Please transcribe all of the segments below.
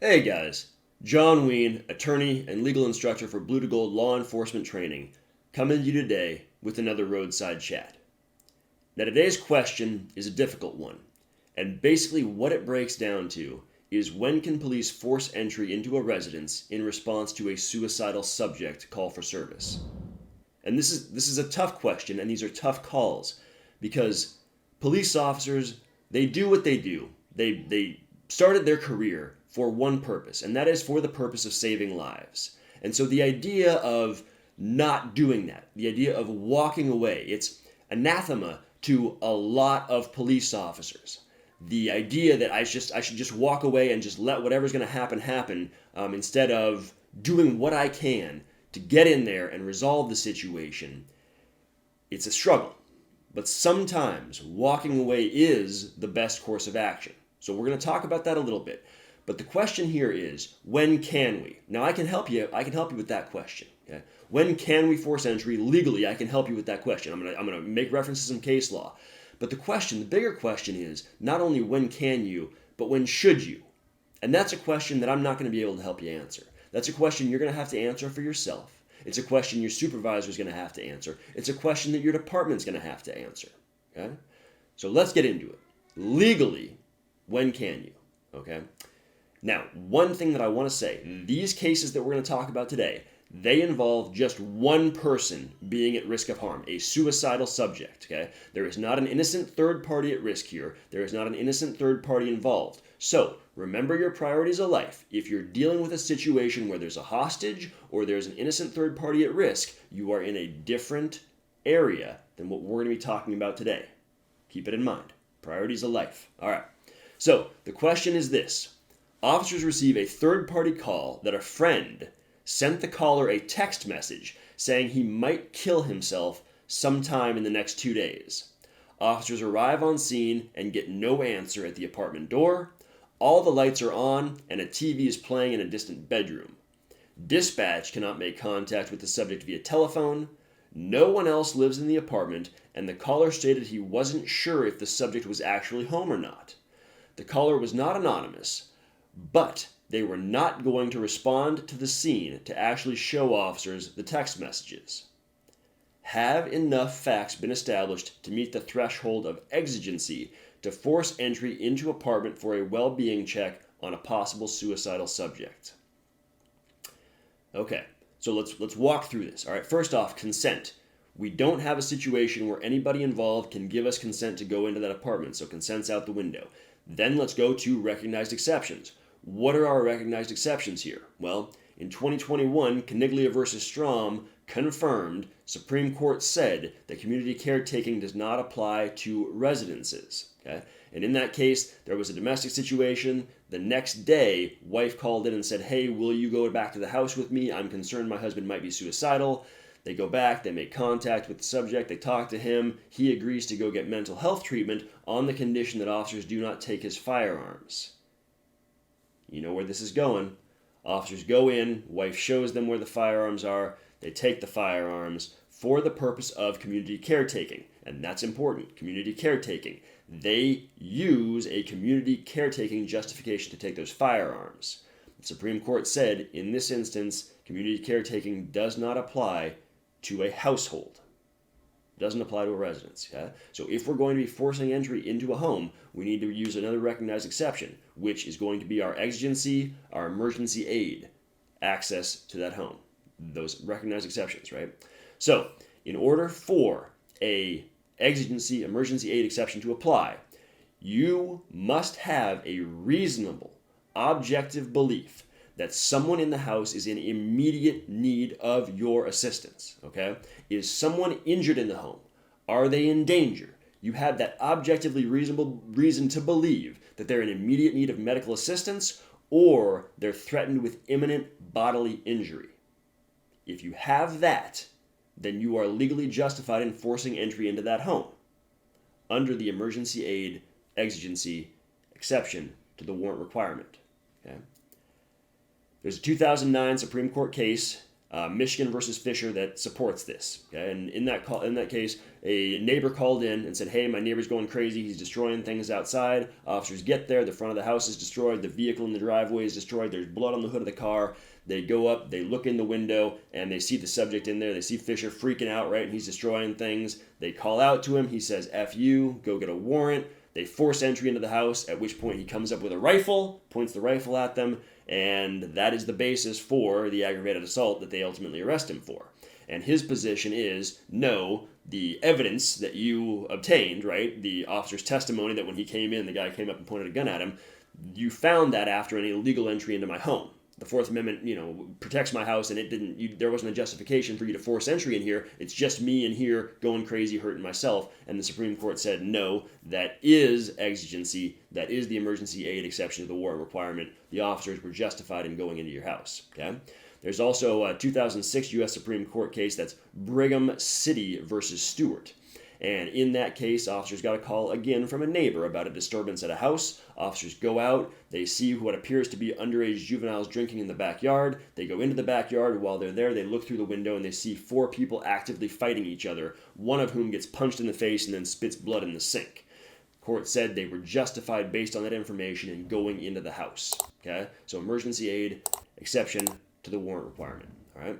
Hey guys, John Ween, attorney and legal instructor for Blue to Gold Law Enforcement Training, coming to you today with another roadside chat. Now today's question is a difficult one, and basically what it breaks down to is when can police force entry into a residence in response to a suicidal subject call for service? And this is a tough question, and these are tough calls because police officers, they do what they do. They started their career for one purpose, and that is for the purpose of saving lives. And so the idea of not doing that, the idea of walking away, it's anathema to a lot of police officers. The idea that I should just walk away and just let whatever's going to happen, instead of doing what I can to get in there and resolve the situation, it's a struggle. But sometimes walking away is the best course of action. So we're going to talk about that a little bit. But the question here is, when can we? Now I can help you with that question. Okay? When can we force entry legally? I can help you with that question. I'm going to make reference to some case law. But the bigger question is not only when can you, but when should you? And that's a question that I'm not going to be able to help you answer. That's a question you're going to have to answer for yourself. It's a question your supervisor is going to have to answer. It's a question that your department's going to have to answer. Okay? So let's get into it. Legally, when can you? Okay? Now, one thing that I want to say, these cases that we're going to talk about today, they involve just one person being at risk of harm, a suicidal subject, okay? There is not an innocent third party at risk here. There is not an innocent third party involved. So, remember your priorities of life. If you're dealing with a situation where there's a hostage or there's an innocent third party at risk, you are in a different area than what we're going to be talking about today. Keep it in mind. Priorities of life. All right. So, the question is this. Officers receive a third-party call that a friend sent the caller a text message saying he might kill himself sometime in the next 2 days. Officers arrive on scene and get no answer at the apartment door. All the lights are on and a TV is playing in a distant bedroom. Dispatch cannot make contact with the subject via telephone. No one else lives in the apartment, and the caller stated he wasn't sure if the subject was actually home or not. The caller was not anonymous, but they were not going to respond to the scene to actually show officers the text messages. Have enough facts been established to meet the threshold of exigency to force entry into apartment for a well-being check on a possible suicidal subject? Okay, so let's walk through this. All right, first off, consent. We don't have a situation where anybody involved can give us consent to go into that apartment, so consent's out the window. Then let's go to recognized exceptions. What are our recognized exceptions here? Well, in 2021, Caniglia versus Strom confirmed, Supreme Court said that community caretaking does not apply to residences. Okay? And in that case, there was a domestic situation. The next day, wife called in and said, hey, will you go back to the house with me? I'm concerned my husband might be suicidal. They go back, they make contact with the subject, they talk to him. He agrees to go get mental health treatment on the condition that officers do not take his firearms. You know where this is going. Officers go in, wife shows them where the firearms are, they take the firearms for the purpose of community caretaking. And that's important, community caretaking. They use a community caretaking justification to take those firearms. The Supreme Court said, in this instance, community caretaking does not apply to a household. It doesn't apply to a residence. Okay? So if we're going to be forcing entry into a home, we need to use another recognized exception, which is going to be our exigency, our emergency aid access to that home. Those recognized exceptions, right? So in order for a exigency, emergency aid exception to apply, you must have a reasonable, objective belief that someone in the house is in immediate need of your assistance, okay? Is someone injured in the home? Are they in danger? You have that objectively reasonable reason to believe that they're in immediate need of medical assistance or they're threatened with imminent bodily injury. If you have that, then you are legally justified in forcing entry into that home under the emergency aid exigency exception to the warrant requirement, okay? There's a 2009 Supreme Court case Michigan versus Fisher that supports this. Okay? And in that case, a neighbor called in and said, "Hey, my neighbor's going crazy. He's destroying things outside." Officers get there. The front of the house is destroyed. The vehicle in the driveway is destroyed. There's blood on the hood of the car. They go up, they look in the window, and they see the subject in there. They see Fisher freaking out, right? And he's destroying things. They call out to him. He says, "F you, go get a warrant." They force entry into the house, at which point he comes up with a rifle, points the rifle at them, and that is the basis for the aggravated assault that they ultimately arrest him for. And his position is, no, the evidence that you obtained, right, the officer's testimony that when he came in, the guy came up and pointed a gun at him, you found that after an illegal entry into my home. The Fourth Amendment, protects my house, and there wasn't a justification for you to force entry in here. It's just me in here going crazy, hurting myself. And the Supreme Court said, no, that is exigency. That is the emergency aid exception to the warrant requirement. The officers were justified in going into your house. Okay. There's also a 2006 U.S. Supreme Court case that's Brigham City versus Stuart. And in that case, officers got a call again from a neighbor about a disturbance at a house. Officers go out. They see what appears to be underage juveniles drinking in the backyard. They go into the backyard. While they're there, they look through the window and they see 4 people actively fighting each other, one of whom gets punched in the face and then spits blood in the sink. Court said they were justified based on that information in going into the house. Okay? So emergency aid, exception to the warrant requirement. All right?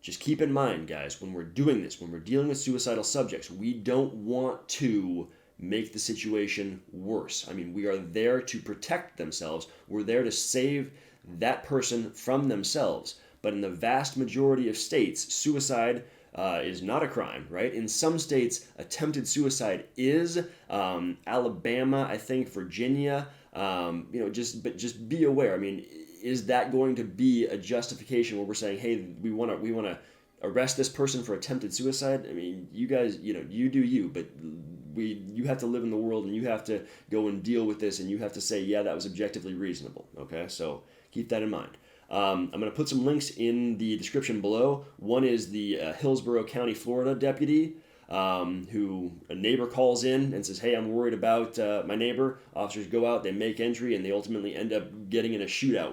Just keep in mind, guys, when we're doing this, when we're dealing with suicidal subjects, we don't want to make the situation worse. I mean, we are there to protect themselves. We're there to save that person from themselves. But in the vast majority of states, suicide is not a crime, right? In some states, attempted suicide is. Alabama, I think, Virginia. Just be aware. I mean, is that going to be a justification where we're saying, hey, we want to arrest this person for attempted suicide? I mean, you guys, you do you, but you have to live in the world and you have to go and deal with this and you have to say, yeah, that was objectively reasonable. Okay, so keep that in mind. I'm going to put some links in the description below. One is the Hillsborough County, Florida deputy who a neighbor calls in and says, hey, I'm worried about my neighbor. Officers go out, they make entry, and they ultimately end up getting in a shootout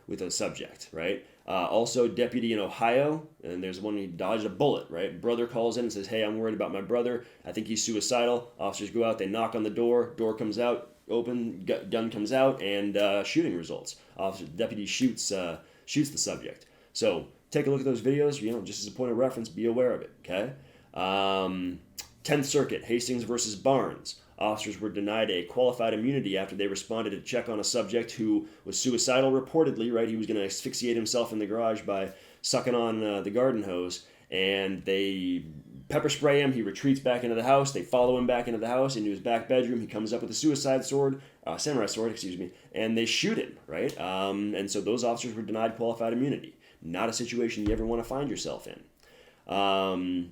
with a subject, right? Also, deputy in Ohio, and there's one he dodged a bullet, right? Brother calls in and says, hey, I'm worried about my brother. I think he's suicidal. Officers go out, they knock on the door comes out, open, gun comes out, and shooting results. Deputy shoots the subject. So take a look at those videos, just as a point of reference, be aware of it, okay? 10th Circuit, Hastings versus Barnes. Officers were denied a qualified immunity after they responded to check on a subject who was suicidal reportedly, right? He was going to asphyxiate himself in the garage by sucking on the garden hose, and they pepper spray him. He retreats back into the house. They follow him back into the house, into his back bedroom. He comes up with a samurai sword, and they shoot him, right? And so those officers were denied qualified immunity. Not a situation you ever want to find yourself in.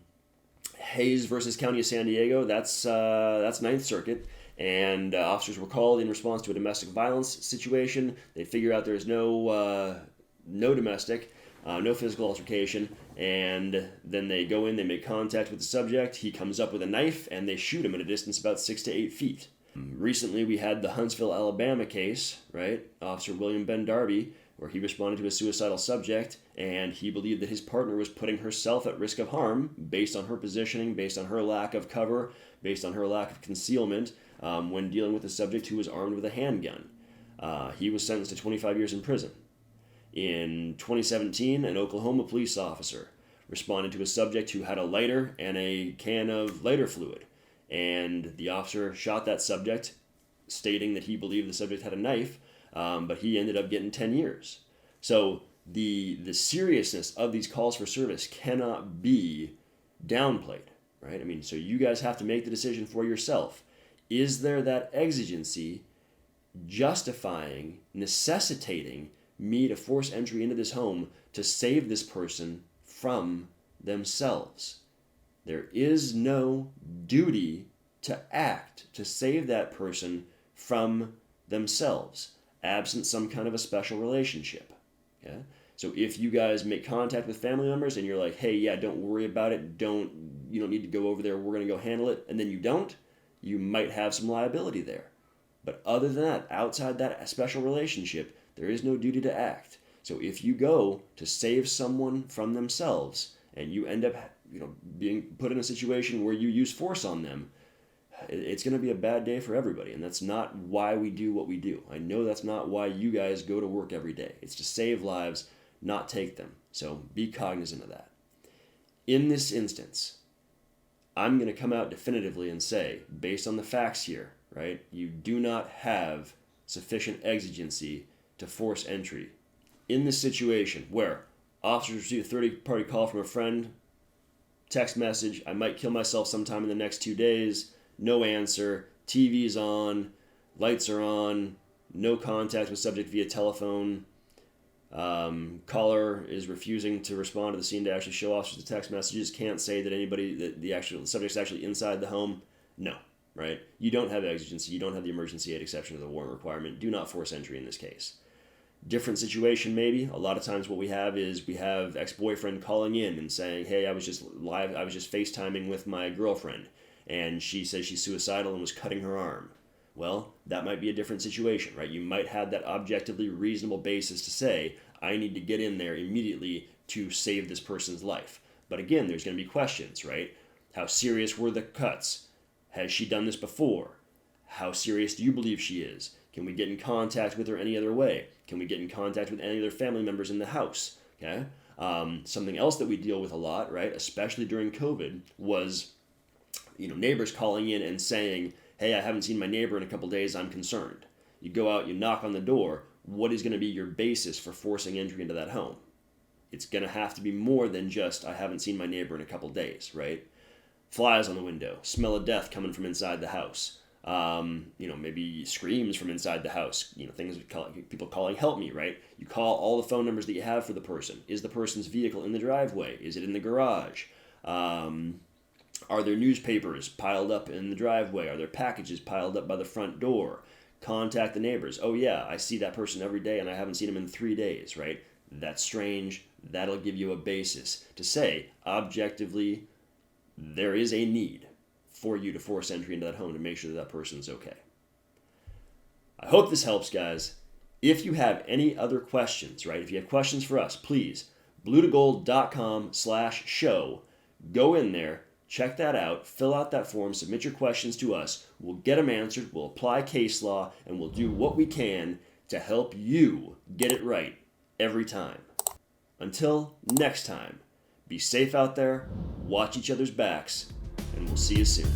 Hayes versus County of San Diego, that's 9th Circuit, and officers were called in response to a domestic violence situation. They figure out there's no domestic, no physical altercation, and then they go in, they make contact with the subject. He comes up with a knife, and they shoot him at a distance about 6 to 8 feet. Recently, we had the Huntsville, Alabama case, right? Officer William Ben Darby, where he responded to a suicidal subject, and he believed that his partner was putting herself at risk of harm based on her positioning, based on her lack of cover, based on her lack of concealment when dealing with a subject who was armed with a handgun. He was sentenced to 25 years in prison. In 2017, an Oklahoma police officer responded to a subject who had a lighter and a can of lighter fluid, and the officer shot that subject, stating that he believed the subject had a knife, but he ended up getting 10 years. So the seriousness of these calls for service cannot be downplayed, right? I mean, so you guys have to make the decision for yourself. Is there that exigency justifying, necessitating me to force entry into this home to save this person from themselves? There is no duty to act to save that person from themselves, absent some kind of a special relationship. Okay? So if you guys make contact with family members and you're like, hey, yeah, don't worry about it, you don't need to go over there, we're going to go handle it, and then you don't, you might have some liability there. But other than that, outside that special relationship, there is no duty to act. So if you go to save someone from themselves and you end up being put in a situation where you use force on them, it's going to be a bad day for everybody. And that's not why we do what we do. I know that's not why you guys go to work every day. It's to save lives, not take them. So be cognizant of that. In this instance, I'm going to come out definitively and say, based on the facts here, right, you do not have sufficient exigency to force entry. In this situation where officers receive a third-party call from a friend, text message, I might kill myself sometime in the next 2 days, no answer, TV's on, lights are on, no contact with subject via telephone, caller is refusing to respond to the scene to actually show officers the text messages, can't say that the subject's actually inside the home. No, right? You don't have exigency, you don't have the emergency aid exception to the warrant requirement. Do not force entry in this case. Different situation maybe. A lot of times what we have ex-boyfriend calling in and saying, hey, I was just FaceTiming with my girlfriend and she says she's suicidal and was cutting her arm. Well, that might be a different situation, right? You might have that objectively reasonable basis to say, I need to get in there immediately to save this person's life. But again, there's going to be questions, right? How serious were the cuts? Has she done this before? How serious do you believe she is? Can we get in contact with her any other way? Can we get in contact with any other family members in the house? Okay. Something else that we deal with a lot, right, especially during COVID, was neighbors calling in and saying, hey, I haven't seen my neighbor in a couple days, I'm concerned. You go out, you knock on the door, what is going to be your basis for forcing entry into that home? It's going to have to be more than just, I haven't seen my neighbor in a couple days, right? Flies on the window, smell of death coming from inside the house. Maybe screams from inside the house, things people calling help me, right? You call all the phone numbers that you have for the person. Is the person's vehicle in the driveway? Is it in the garage? Are there newspapers piled up in the driveway? Are there packages piled up by the front door? Contact the neighbors. Oh yeah, I see that person every day and I haven't seen him in 3 days, right? That's strange. That'll give you a basis to say, objectively, there is a need for you to force entry into that home to make sure that person's okay. I hope this helps, guys. If you have any other questions, right? If you have questions for us, please, bluetogold.com/show. Go in there, check that out, fill out that form, submit your questions to us. We'll get them answered, we'll apply case law, and we'll do what we can to help you get it right every time. Until next time, be safe out there, watch each other's backs, and we'll see you soon.